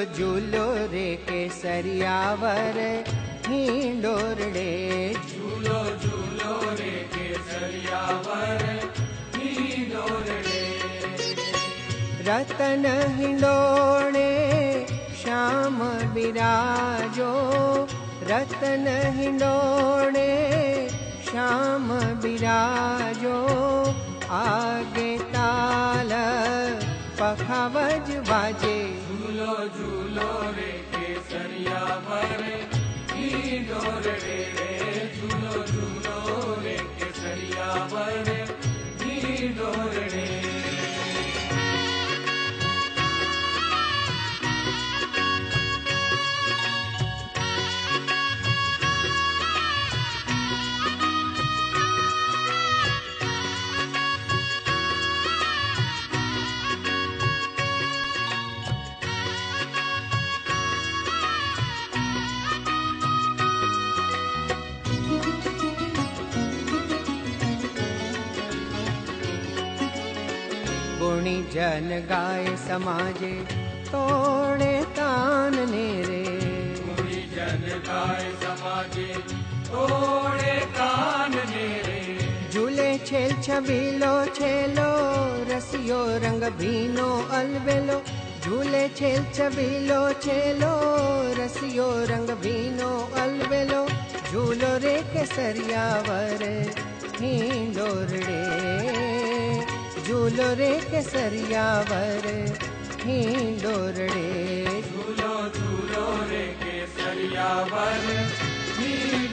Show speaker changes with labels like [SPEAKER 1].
[SPEAKER 1] झूलो रे केसरियावर हिंडोरड़े।
[SPEAKER 2] झूलो झूलो रे केसरियावर हिंडोरड़े।
[SPEAKER 1] रतन हिंडोणे श्याम बिराजो, रतन हिंडोणे श्याम बिराजो। आगे ताल पखावज बाजे।
[SPEAKER 2] झूलो झूलो रे केसरियावर हिंडोरड़े। झूलो झूलो रे केसरियावर हिंडोरड़े।
[SPEAKER 1] गुणी जन गाय समाजे तोड़े तान नेरे।
[SPEAKER 2] गुणी जन गाय समाजे तोड़े तान नेरे।
[SPEAKER 1] झूले छेल छबीलो छेलो रसियो रंग भीनो अलबेलो। झूले छेल छबीलो छेलो रसियो रंग भीनो अलबेलो। झूलो रे केसरियावर हिंडोरड़े। झूलो रे केसरियावर हिंडोरड़े।
[SPEAKER 2] झूलो झूलो रे केसरियावर हिंडोरड़े।